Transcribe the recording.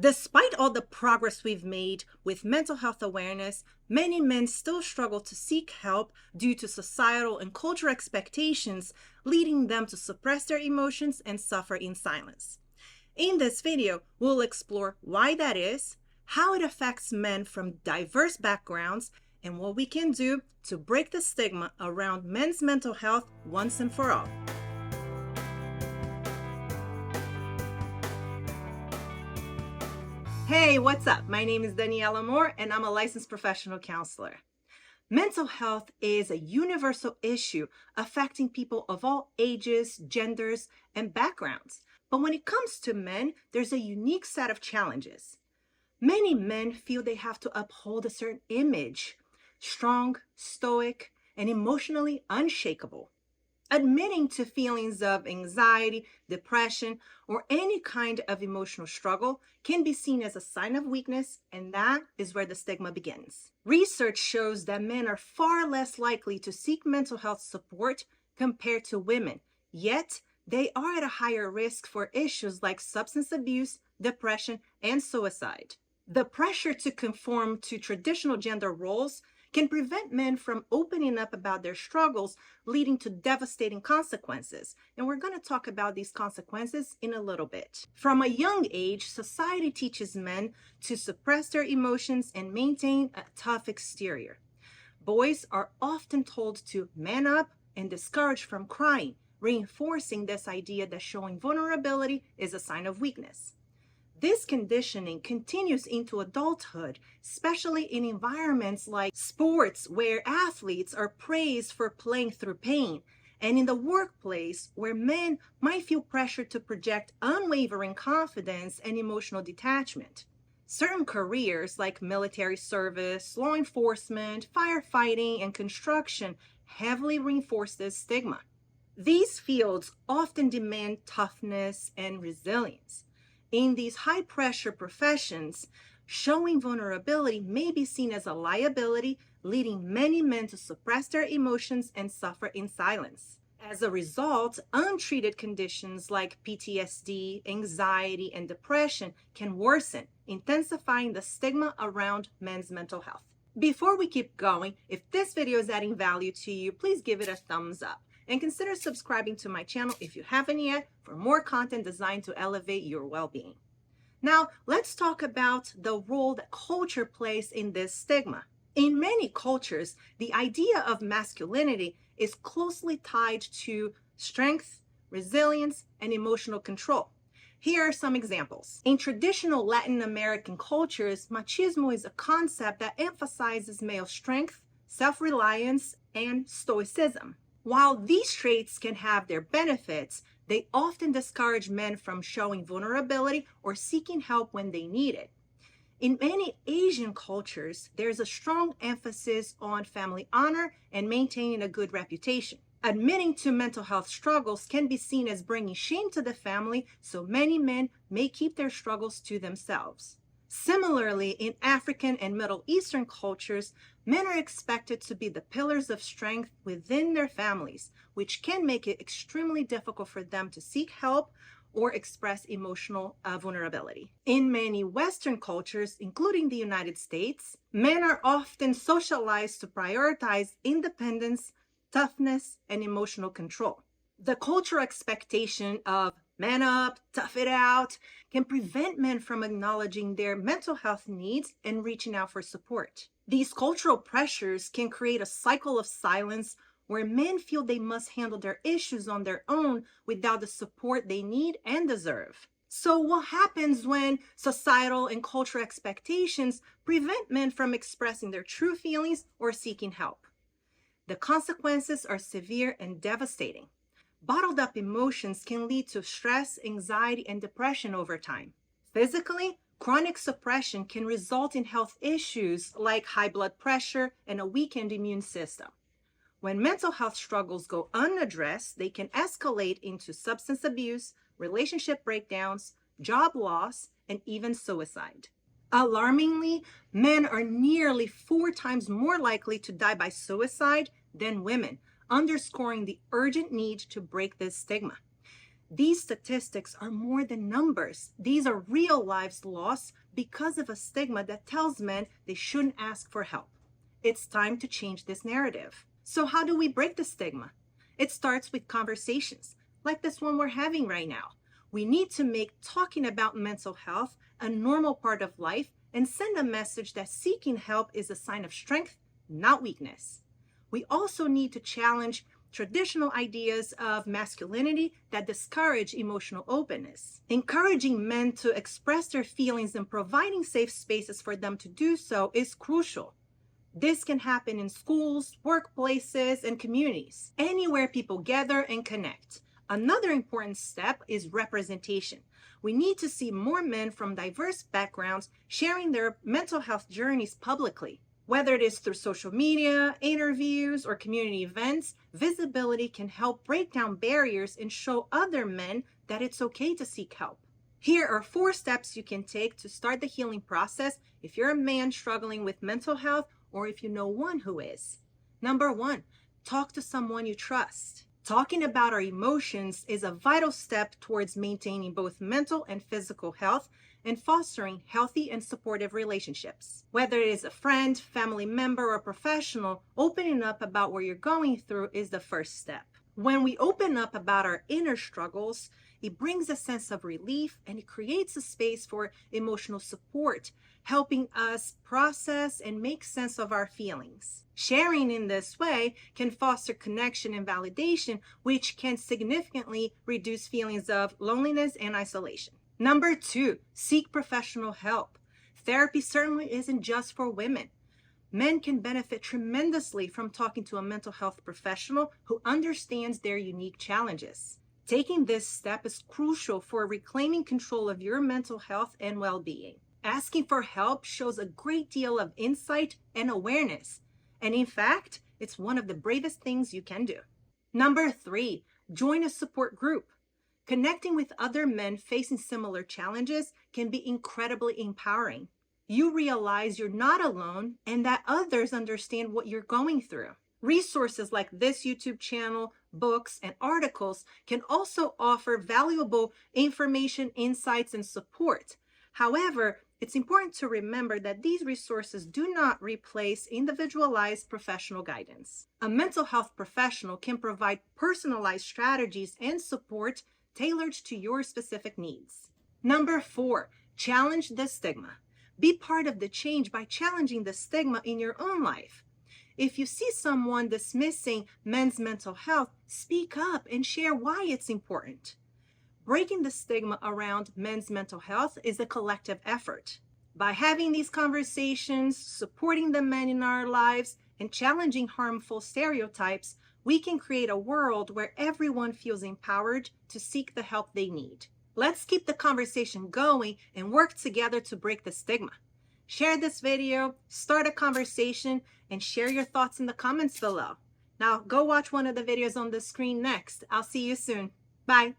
Despite all the progress we've made with mental health awareness, many men still struggle to seek help due to societal and cultural expectations, leading them to suppress their emotions and suffer in silence. In this video, we'll explore why that is, how it affects men from diverse backgrounds, and what we can do to break the stigma around men's mental health once and for all. Hey, what's up? My name is Daniela Moore, and I'm a licensed professional counselor. Mental health is a universal issue affecting people of all ages, genders, and backgrounds. But when it comes to men, there's a unique set of challenges. Many men feel they have to uphold a certain image, strong, stoic, and emotionally unshakable. Admitting to feelings of anxiety, depression, or any kind of emotional struggle can be seen as a sign of weakness, and that is where the stigma begins. Research shows that men are far less likely to seek mental health support compared to women, yet they are at a higher risk for issues like substance abuse, depression, and suicide. The pressure to conform to traditional gender roles can prevent men from opening up about their struggles, leading to devastating consequences. And we're going to talk about these consequences in a little bit. From a young age, society teaches men to suppress their emotions and maintain a tough exterior. Boys are often told to man up and discouraged from crying, reinforcing this idea that showing vulnerability is a sign of weakness. This conditioning continues into adulthood, especially in environments like sports where athletes are praised for playing through pain, and in the workplace where men might feel pressure to project unwavering confidence and emotional detachment. Certain careers like military service, law enforcement, firefighting, and construction heavily reinforce this stigma. These fields often demand toughness and resilience. In these high-pressure professions, showing vulnerability may be seen as a liability, leading many men to suppress their emotions and suffer in silence. As a result, untreated conditions like PTSD, anxiety, and depression can worsen, intensifying the stigma around men's mental health. Before we keep going, if this video is adding value to you, please give it a thumbs up. And consider subscribing to my channel if you haven't yet for more content designed to elevate your well-being. Now, let's talk about the role that culture plays in this stigma. In many cultures, the idea of masculinity is closely tied to strength, resilience, and emotional control. Here are some examples. In traditional Latin American cultures, machismo is a concept that emphasizes male strength, self-reliance, and stoicism. While these traits can have their benefits, they often discourage men from showing vulnerability or seeking help when they need it. In many Asian cultures, there's a strong emphasis on family honor and maintaining a good reputation. Admitting to mental health struggles can be seen as bringing shame to the family, so many men may keep their struggles to themselves. Similarly, in African and Middle Eastern cultures, men are expected to be the pillars of strength within their families, which can make it extremely difficult for them to seek help or express emotional vulnerability. In many Western cultures, including the United States, men are often socialized to prioritize independence, toughness, and emotional control. The cultural expectation of man up, tough it out, can prevent men from acknowledging their mental health needs and reaching out for support. These cultural pressures can create a cycle of silence where men feel they must handle their issues on their own without the support they need and deserve. So what happens when societal and cultural expectations prevent men from expressing their true feelings or seeking help? The consequences are severe and devastating. Bottled up emotions can lead to stress, anxiety, and depression over time. Physically, chronic suppression can result in health issues like high blood pressure and a weakened immune system. When mental health struggles go unaddressed, they can escalate into substance abuse, relationship breakdowns, job loss, and even suicide. Alarmingly, men are nearly 4 times more likely to die by suicide than women, underscoring the urgent need to break this stigma. These statistics are more than numbers. These are real lives lost because of a stigma that tells men they shouldn't ask for help. It's time to change this narrative. So how do we break the stigma? It starts with conversations, like this one we're having right now. We need to make talking about mental health a normal part of life and send a message that seeking help is a sign of strength, not weakness. We also need to challenge traditional ideas of masculinity that discourage emotional openness. Encouraging men to express their feelings and providing safe spaces for them to do so is crucial. This can happen in schools, workplaces, and communities, anywhere people gather and connect. Another important step is representation. We need to see more men from diverse backgrounds sharing their mental health journeys publicly. Whether it is through social media, interviews, or community events, visibility can help break down barriers and show other men that it's okay to seek help. Here are 4 steps you can take to start the healing process if you're a man struggling with mental health or if you know one who is. Number 1, talk to someone you trust. Talking about our emotions is a vital step towards maintaining both mental and physical health and fostering healthy and supportive relationships. Whether it is a friend, family member, or professional, opening up about what you're going through is the first step. When we open up about our inner struggles, it brings a sense of relief and it creates a space for emotional support, helping us process and make sense of our feelings. Sharing in this way can foster connection and validation, which can significantly reduce feelings of loneliness and isolation. Number 2, seek professional help. Therapy certainly isn't just for women. Men can benefit tremendously from talking to a mental health professional who understands their unique challenges. Taking this step is crucial for reclaiming control of your mental health and well-being. Asking for help shows a great deal of insight and awareness, and in fact, it's one of the bravest things you can do. Number 3, join a support group. Connecting with other men facing similar challenges can be incredibly empowering. You realize you're not alone and that others understand what you're going through. Resources like this YouTube channel, books, and articles can also offer valuable information, insights, and support. However, it's important to remember that these resources do not replace individualized professional guidance. A mental health professional can provide personalized strategies and support tailored to your specific needs. Number 4, challenge the stigma. Be part of the change by challenging the stigma in your own life. If you see someone dismissing men's mental health, speak up and share why it's important. Breaking the stigma around men's mental health is a collective effort. By having these conversations, supporting the men in our lives, and challenging harmful stereotypes, we can create a world where everyone feels empowered to seek the help they need. Let's keep the conversation going and work together to break the stigma. Share this video, start a conversation, and share your thoughts in the comments below. Now go watch one of the videos on the screen next. I'll see you soon. Bye.